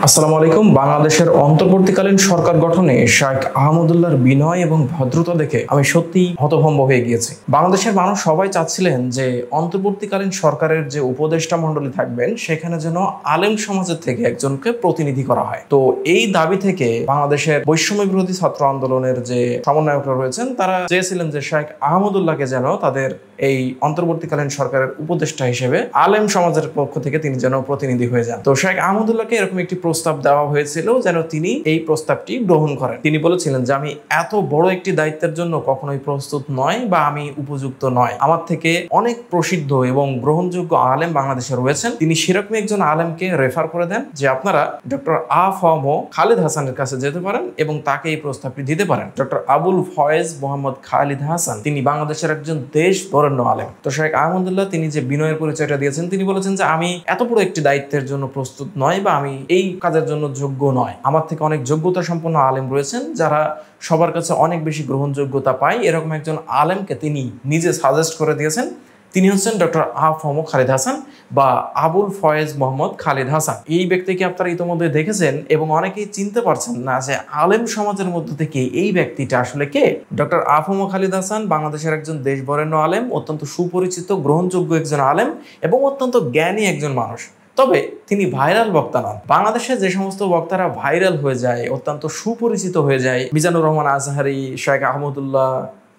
আসসালামু আলাইকুম। বাংলাদেশের অন্তর্বর্তীকালীন সরকার গঠনে শেখ আহমদুল্লাহর বিনয় এবং ভদ্রতা দেখে আমি সত্যিই হতভম্ব হয়ে গিয়েছি। বাংলাদেশের মানুষ সবাই চাচ্ছিলেন যে অন্তর্বর্তীকালীন সরকারের যে উপদেষ্টা মণ্ডলী থাকবেন সেখানে যেন আলেম সমাজের থেকে একজনকে প্রতিনিধি করা হয়। তো এই দাবি থেকে বাংলাদেশের বৈষম্য বিরোধী ছাত্র আন্দোলনের যে সমন্বয়করা রয়েছেন তারা চেয়েছিলেন যে শেখ আহমদুল্লাহকে যেন তাদের এই অন্তর্বর্তীকালীন সরকারের উপদেষ্টা হিসেবে আলেম সমাজের পক্ষ থেকে তিনি যেন প্রতিনিধি হয়ে যান। তো শেখ আহমদুল্লাহকে এরকম একটি প্রস্তাব দেওয়া হয়েছিল যেন তিনি এই প্রস্তাবটি গ্রহণ করেন। তিনি বলেছিলেন যে আমি এত বড় একটি দায়িত্বের জন্য কখনোই প্রস্তুত নয় বা আমি উপযুক্ত নয়। আমার থেকে অনেক প্রসিদ্ধ এবং গ্রহণযোগ্য আলেম বাংলাদেশে রয়েছেন। তিনি সেরকম একজন আলেমকে রেফার করে দেন যে আপনারা ডক্টর আ.ফ.ম. খালিদ হাসানের কাছে যেতে পারেন এবং তাকে এই প্রস্তাবটি দিতে পারেন। ডক্টর আবুল ফয়েজ মোহাম্মদ খালিদ হাসান তিনি বাংলাদেশের একজন দেশ বরেণ্য আলেম। তো শেখ আহমদুল্লাহ তিনি যে বিনয়ের পরিচয়টা দিয়েছেন, তিনি বলেছেন যে আমি এত বড় একটি দায়িত্বের জন্য প্রস্তুত নয় বা আমি এই কাজের জন্য যোগ্য নয়। আমার থেকে অনেক যোগ্যতা সম্পন্ন আলেম রয়েছেন যারা সবার কাছে অনেক বেশি গ্রহণযোগ্যতা পায়। এরকম একজন আলেমকে তিনি নিজে সাজেস্ট করে দিয়েছেন। তিনি হচ্ছেন ডক্টর আ.ফ.ম. খালিদ হাসান বা আবুল ফয়েজ মোহাম্মদ খালিদ হাসান। এই ব্যক্তিকে আপনারা ইতিমধ্যে দেখেছেন এবং অনেকেই চিনতে পারছেন না যে আলেম সমাজের মধ্য থেকে এই ব্যক্তিটা আসলে কে। ডক্টর আ.ফ.ম. খালিদ হাসান বাংলাদেশের একজন দেশ বরেণ্য আলেম, অত্যন্ত সুপরিচিত গ্রহণযোগ্য একজন আলেম এবং অত্যন্ত জ্ঞানী একজন মানুষ। তবে তিনি ভাইরাল বক্তা নন। বাংলাদেশে যে সমস্ত বক্তারা ভাইরাল হয়ে যায়, অত্যন্ত সুপরিচিত হয়ে যায়, মিজানুর রহমান আজহারি, শেখ আহমদুল্লাহ,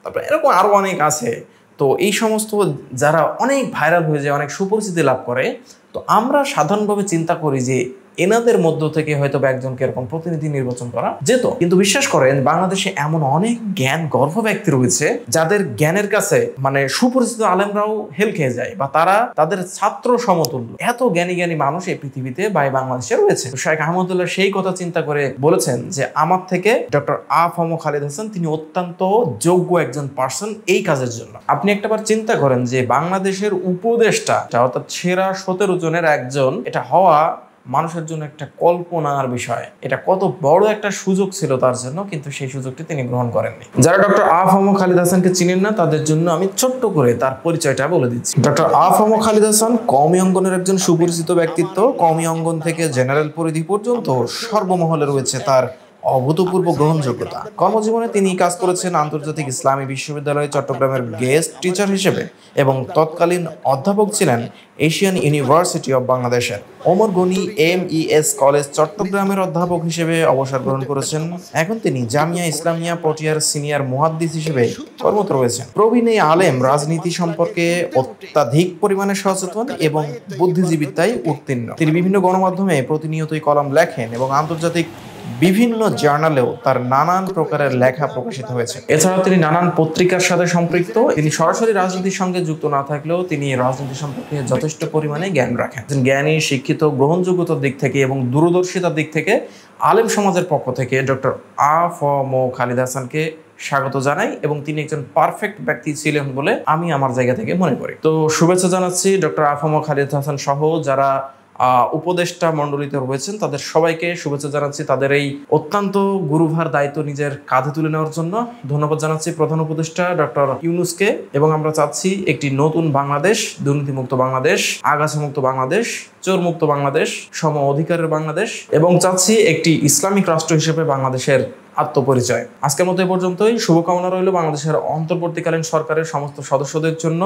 তারপরে এরকম আরো অনেক আছে। তো এই সমস্ত যারা অনেক ভাইরাল হয়ে যায়, অনেক সুপরিচিতি লাভ করে, তো আমরা সাধারণভাবে চিন্তা করি যে এনাদের মধ্য থেকে হয়তো একজনকে এরকম প্রতিনিধি নির্বাচন করা যেত। কিন্তু বিশ্বাস করেন বাংলাদেশে এমন অনেক জ্ঞান গর্ভ ব্যক্তি রয়েছে যাদের জ্ঞানের কাছে মানে সুপরিচিত আলেমরাও হেল খেয়ে যায় বা তারা তাদের ছাত্র সমতুল্য। এত জ্ঞানী মানুষ এই পৃথিবীতে বা বাংলাদেশে রয়েছে। শেখ আহমদুল্লাহ সেই কথা চিন্তা করে বলেছেন যে আমার থেকে ডক্টর আ.ফ.ম. খালিদ হাসান তিনি অত্যন্ত যোগ্য একজন পার্সন এই কাজের জন্য। আপনি একটাবার চিন্তা করেন যে বাংলাদেশের উপদেষ্টা অর্থাৎ সেরা 17 জনের একজন এটা হওয়া মানুষের জন্য একটা কল্পনার বিষয়। এটা কত বড় একটা সুযোগ ছিল তার জন্য, কিন্তু সেই সুযোগটি তিনি গ্রহণ করেননি। যারা ডক্টর আ.ফ.ম. খালিদ হাসানকে চিনেন না তাদের জন্য আমি ছোট্ট করে তার পরিচয়টা বলে দিচ্ছি। ডক্টর আ.ফ.ম. খালিদ হাসান কওমি অঙ্গনের একজন সুপরিচিত ব্যক্তিত্ব। কওমি অঙ্গন থেকে জেনারেল পরিধি পর্যন্ত সর্বমহলে রয়েছে তার অভূতপূর্ব গ্রহণযোগ্যতা। কর্মজীবনে তিনি কাজ করেছেন আন্তর্জাতিক ইসলামী বিশ্ববিদ্যালয়ে চট্টগ্রামের গেস্ট টিচার হিসেবে এবং তৎকালীন অধ্যাপক ছিলেন এশিয়ান ইউনিভার্সিটি অব বাংলাদেশের। ওমর গনি এম.ই.এস. কলেজ চট্টগ্রামের অধ্যাপক হিসেবে অবসর গ্রহণ করেছেন। এখন তিনি জামিয়া ইসলামিয়া পটিয়ার সিনিয়র মুহাদ্দিস হিসেবে কর্মরত রয়েছেন। প্রবীণ এই আলেম রাজনীতি সম্পর্কে অত্যাধিক পরিমাণে সচেতন এবং বুদ্ধিজীবিতায় উত্তীর্ণ। তিনি বিভিন্ন গণমাধ্যমে প্রতিনিয়তই কলাম লেখেন এবং আন্তর্জাতিক বিভিন্ন জার্নালেও তার নানান প্রকারের লেখা প্রকাশিত হয়েছে। এছাড়াও তিনি নানান পত্রিকার সাথে সম্পৃক্ত। তিনি সরাসরি রাজনীতির সঙ্গে যুক্ত না থাকলেও তিনি রাজনীতি সম্পর্কে যথেষ্ট পরিমাণে জ্ঞান রাখেন। জ্ঞানী, শিক্ষিত, গ্রহণযোগ্যতার দিক থেকে এবং দূরদর্শিতার দিক থেকে আলেম সমাজের পক্ষ থেকে ডক্টর আ.ফ.ম. খালিদ হাসানকে স্বাগত জানাই এবং তিনি একজন পারফেক্ট ব্যক্তি ছিলেন বলে আমি আমার জায়গা থেকে মনে করি। তো শুভেচ্ছা জানাচ্ছি ডক্টর আ.ফ.ম. খালিদ হাসান সহ যারা উপদেষ্টা মণ্ডলীতে রয়েছেন তাদের সবাইকে শুভেচ্ছা জানাচ্ছি তাদের এই অত্যন্ত গুরুভার দায়িত্ব নিজের কাঁধে তুলে নেওয়ার জন্য। ধন্যবাদ জানাচ্ছি প্রধান উপদেষ্টা ডক্টর ইউনূসকে এবং আমরা চাচ্ছি একটি নতুন বাংলাদেশ, দুর্নীতিমুক্ত বাংলাদেশ, আগাছামুক্ত বাংলাদেশ, চোরমুক্ত বাংলাদেশ, সম অধিকারের বাংলাদেশ এবং চাচ্ছি একটি ইসলামিক রাষ্ট্র হিসেবে বাংলাদেশের আত্মপরিচয়। আজকের মতো এ পর্যন্তই। শুভকামনা রইল বাংলাদেশের অন্তর্বর্তীকালীন সরকারের সমস্ত সদস্যদের জন্য।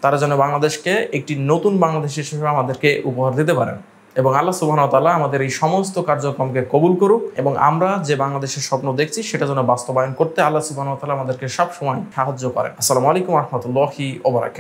তারা যেন বাংলাদেশকে একটি নতুন বাংলাদেশ হিসেবে আমাদেরকে উপহার দিতে পারেন এবং আল্লাহ সুবহানাহু ওয়া তাআলা আমাদের এই সমস্ত কার্যক্রমকে কবুল করুক এবং আমরা যে বাংলাদেশের স্বপ্ন দেখছি সেটা যেন বাস্তবায়ন করতে আল্লাহ সুবহানাহু ওয়া তাআলা আমাদেরকে সবসময় সাহায্য করেন। আসসালামু আলাইকুম ওয়া রাহমাতুল্লাহি ওয়া বারাকাতুহু।